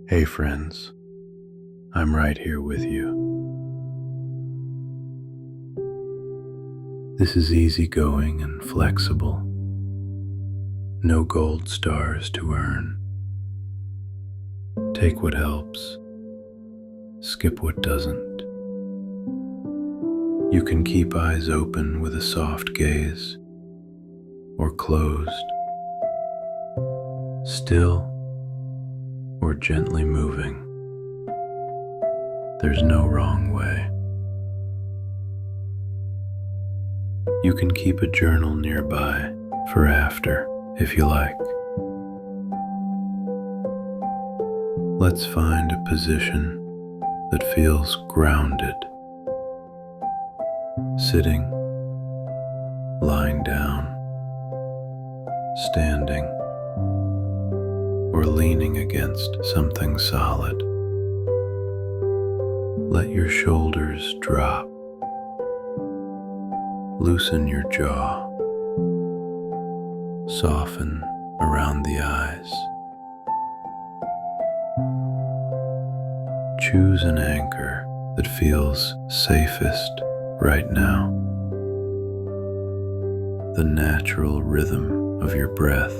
Hey friends, I'm right here with you. This is easygoing and flexible. No gold stars to earn. Take what helps, skip what doesn't. You can keep eyes open with a soft gaze, or closed, still or gently moving. There's no wrong way. You can keep a journal nearby for after, if you like. Let's find a position that feels grounded. Sitting, lying down, standing, or leaning against something solid. Let your shoulders drop. Loosen your jaw. Soften around the eyes. Choose an anchor that feels safest right now. The natural rhythm of your breath.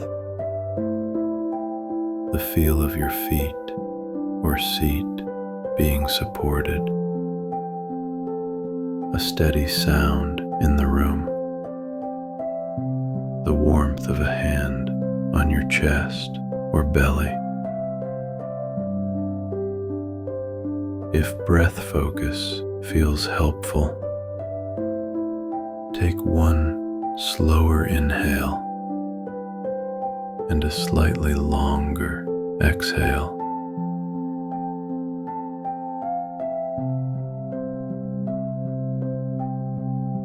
The feel of your feet or seat being supported. A steady sound in the room. The warmth of a hand on your chest or belly. If breath focus feels helpful, take one slower inhale and a slightly longer exhale.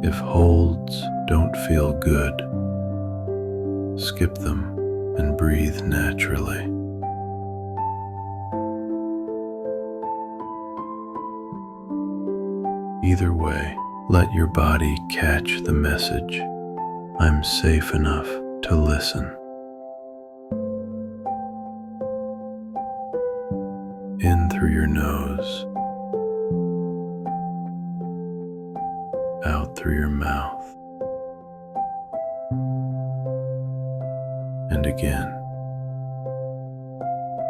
If holds don't feel good, skip them and breathe naturally. Either way, let your body catch the message. I'm safe enough to listen. In through your nose, out through your mouth, and again.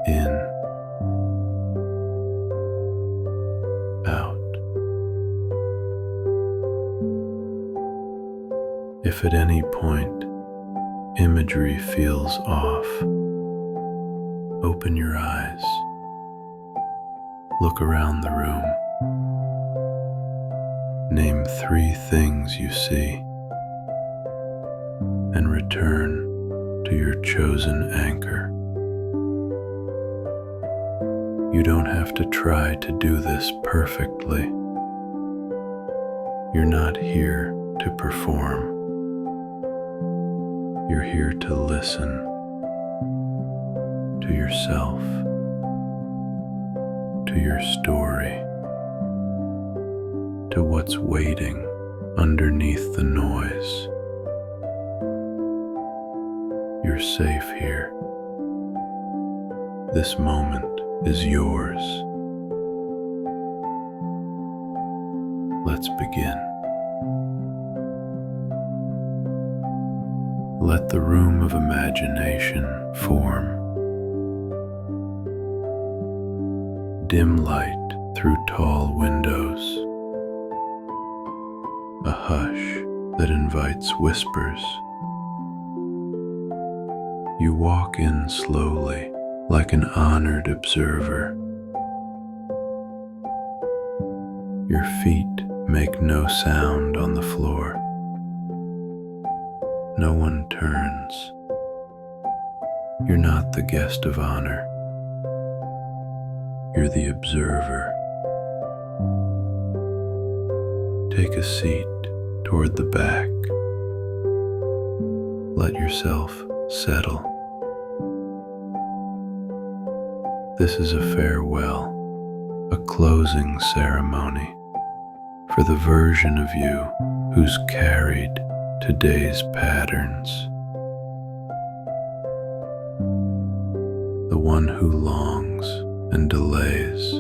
In, out. If at any point imagery feels off, open your eyes. Look around the room. Name 3 things you see and return to your chosen anchor. You don't have to try to do this perfectly. You're not here to perform. You're here to listen to yourself, to your story, to what's waiting underneath the noise. You're safe here. This moment is yours. Let's begin. Let the room of imagination form. Dim light through tall windows. A hush that invites whispers. You walk in slowly, like an honored observer. Your feet make no sound on the floor. No one turns. You're not the guest of honor. You're the observer. Take a seat toward the back. Let yourself settle. This is a farewell, a closing ceremony for the version of you who's carried today's patterns. The one who longs and delays,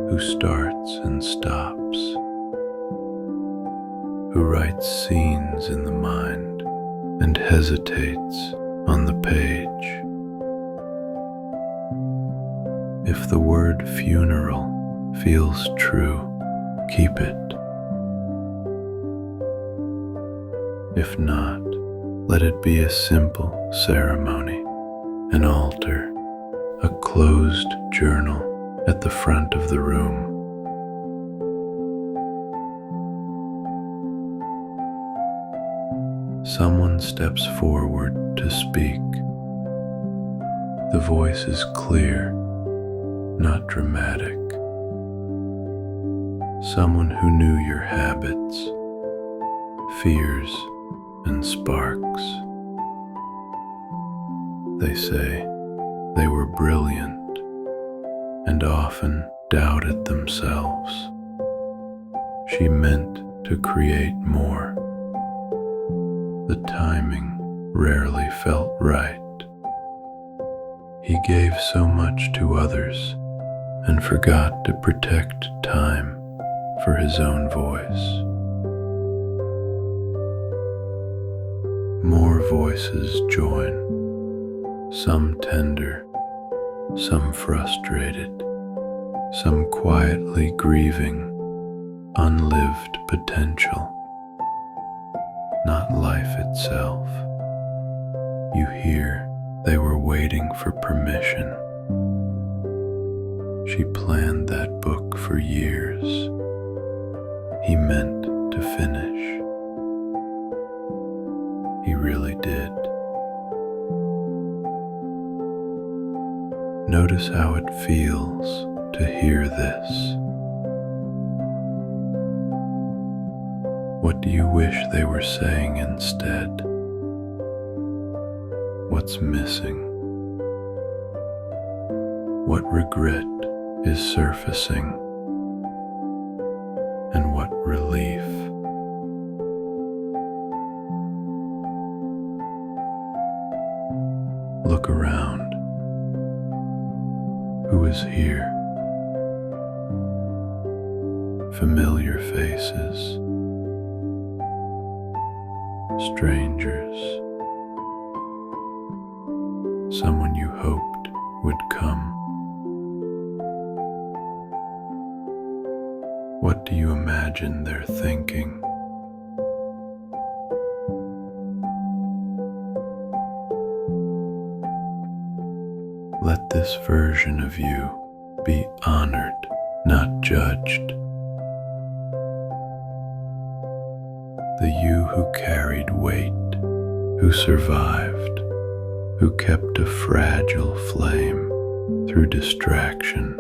who starts and stops, who writes scenes in the mind and hesitates on the page. If the word funeral feels true, keep it. If not, let it be a simple ceremony, an altar, a closed journal at the front of the room. Someone steps forward to speak. The voice is clear, not dramatic. Someone who knew your habits, fears, and sparks. They say they were brilliant and often doubted themselves. She meant to create more. The timing rarely felt right. He gave so much to others and forgot to protect time for his own voice. More voices join, some tender, some frustrated, some quietly grieving unlived potential, not life itself. You hear they were waiting for permission. She planned that book for years. He meant to finish. He really did. Notice how it feels to hear this. What do you wish they were saying instead? What's missing? What regret is surfacing? And what relief? Look around. Who is here? Familiar faces, strangers, someone you hoped would come. What do you imagine they're thinking? Let this version of you be honored, not judged. The you who carried weight, who survived, who kept a fragile flame through distraction,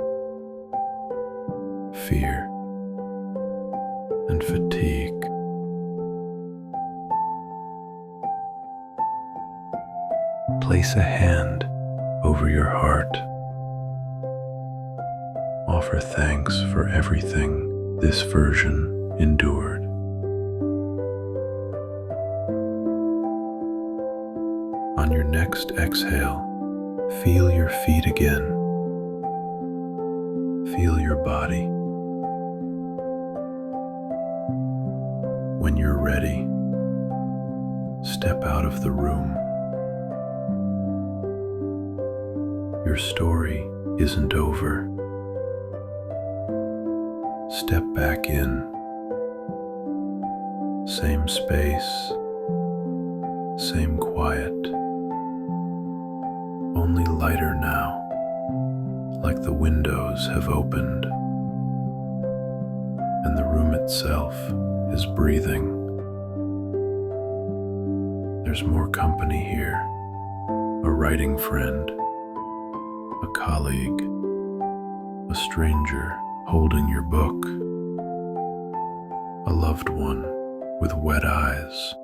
fear, and fatigue. Place a hand over your heart. Offer thanks for everything this version endured. On your next exhale, feel your feet again. Feel your body. When you're ready, step out of the room. Your story isn't over. Step back in. Same space, same quiet. Only lighter now, like the windows have opened, and the room itself is breathing. There's more company here, a writing friend, a colleague, a stranger holding your book, a loved one with wet eyes.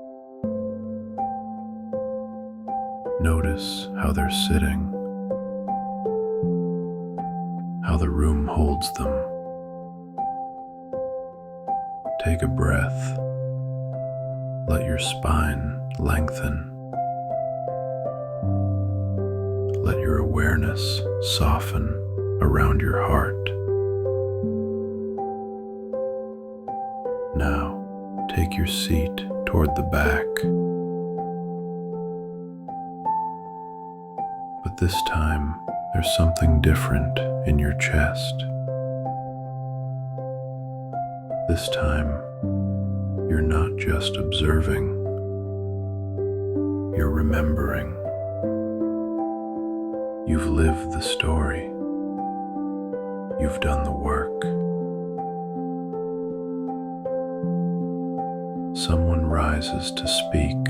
Notice how they're sitting, how the room holds them. Take a breath. Let your spine lengthen. Let your awareness soften around your heart. Now, take your seat toward the back. But this time, there's something different in your chest. This time, you're not just observing, you're remembering. You've lived the story. You've done the work. Someone rises to speak.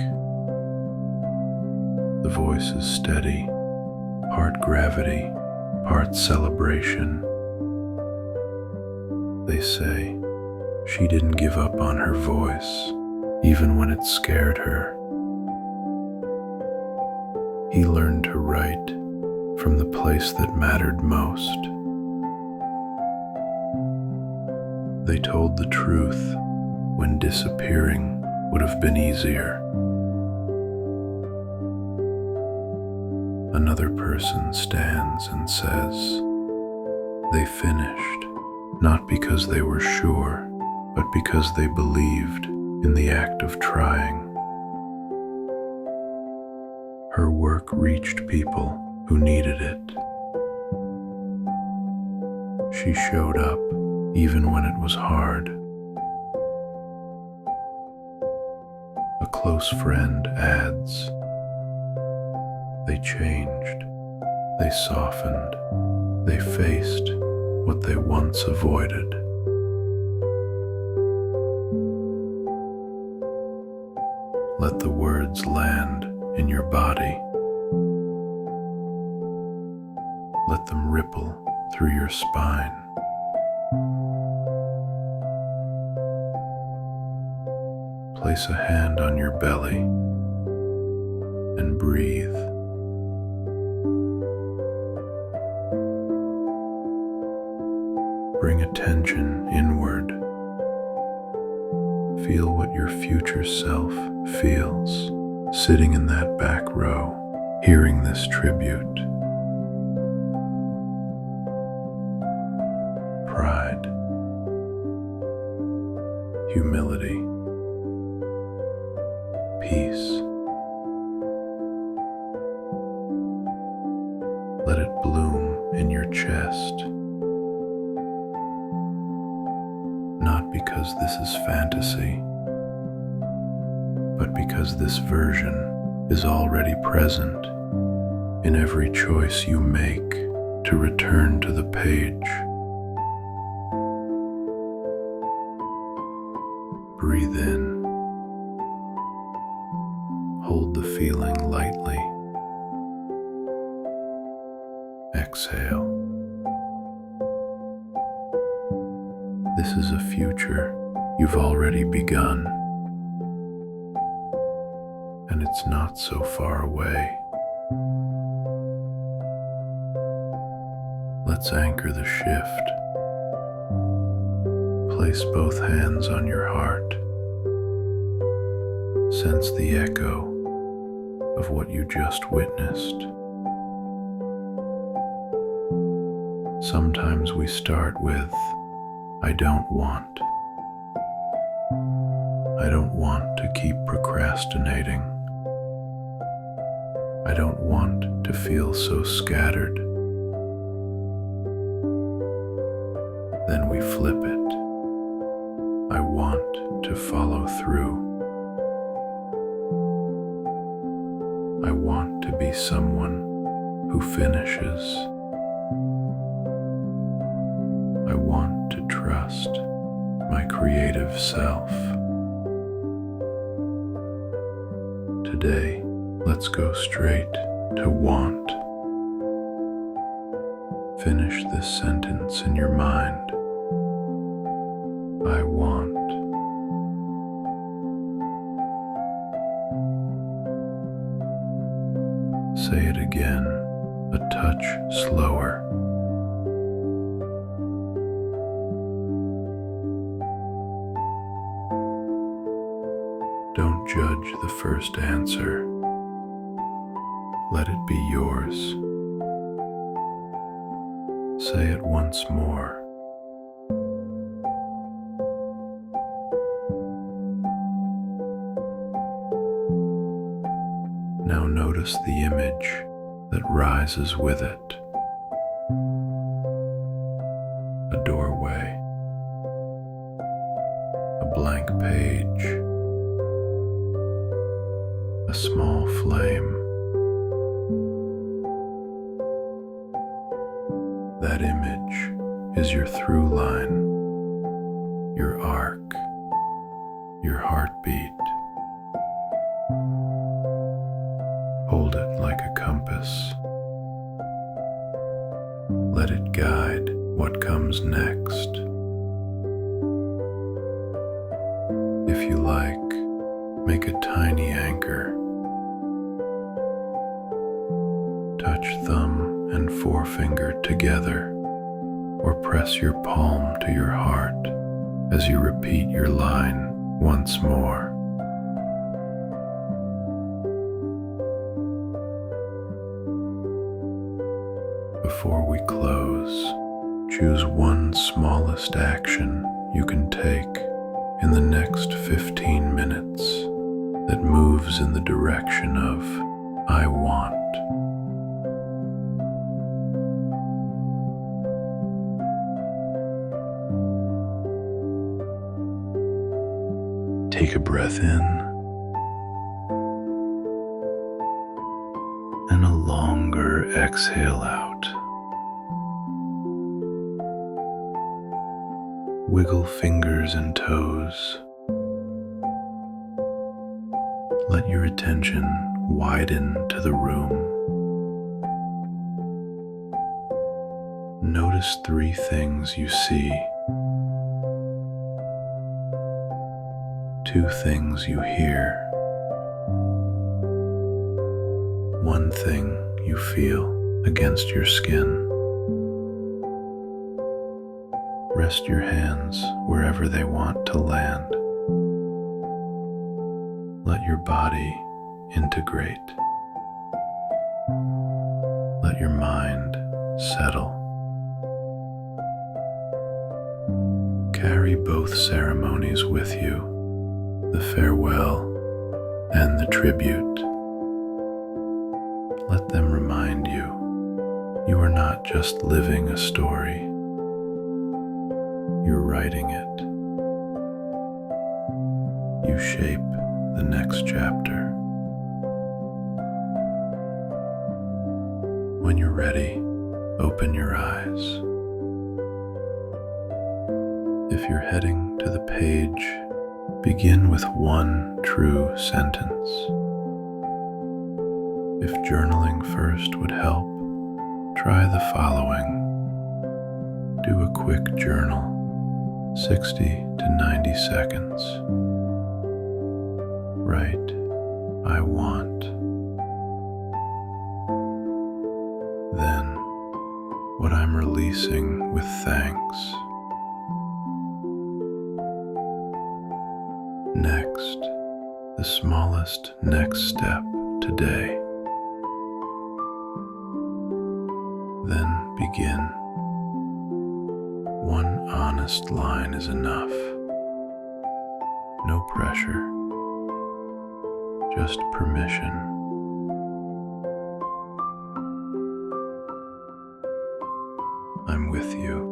The voice is steady, part gravity, part celebration. They say, she didn't give up on her voice, even when it scared her. He learned to write from the place that mattered most. They told the truth when disappearing would have been easier. Another person stands and says, they finished, not because they were sure, but because they believed in the act of trying. Her work reached people who needed it. She showed up even when it was hard. A close friend adds, they changed, they softened, they faced what they once avoided. Let the words land in your body. Let them ripple through your spine. Place a hand on your belly and breathe. Bring attention inward. Feel what your future self feels, sitting in that back row, hearing this tribute. Pride, humility, peace. Let it bloom in your chest. Not because this is fantasy, but because this version is already present in every choice you make to return to the page. Breathe in. Hold the feeling lightly. Exhale. This is a future you've already begun, and it's not so far away. Let's anchor the shift. Place both hands on your heart. Sense the echo of what you just witnessed. Sometimes we start with, I don't want. I don't want to keep procrastinating. I don't want to feel so scattered. Then we flip it. I want to follow through. I want to be someone who finishes. I want to trust my creative self. Today, let's go straight to want. Finish this sentence in your mind. I want. Say it again, a touch slower. Don't judge the first answer. Let it be yours say it once more. Now notice the image that rises with it. A doorway, a blank page, a small flame. That image is your through line, your arc, your heartbeat. Hold it like a compass. Let it guide what comes next. If you like, make a tiny anchor. Touch thumb and forefinger together, or press your palm to your heart as you repeat your line once more. Before we close, choose one smallest action you can take in the next 15 minutes that moves in the direction of I want. Take a breath in and a longer exhale out. Wiggle fingers and toes. Let your attention widen to the room. Notice 3 things you see, 2 things you hear, 1 thing you feel against your skin. Rest your hands wherever they want to land. Let your body integrate. Let your mind settle. Carry both ceremonies with you, the farewell and the tribute. Let them remind you, you are not just living a story. You're writing it. You shape the next chapter. When you're ready, open your eyes. If you're heading to the page, begin with 1 true sentence. If journaling first would help, try the following. Do a quick journal, 60 to 90 seconds. Write, I want. Then, what I'm releasing with thanks. Next, the smallest next step today. Then begin. 1 honest line is enough. No pressure, just permission. I'm with you.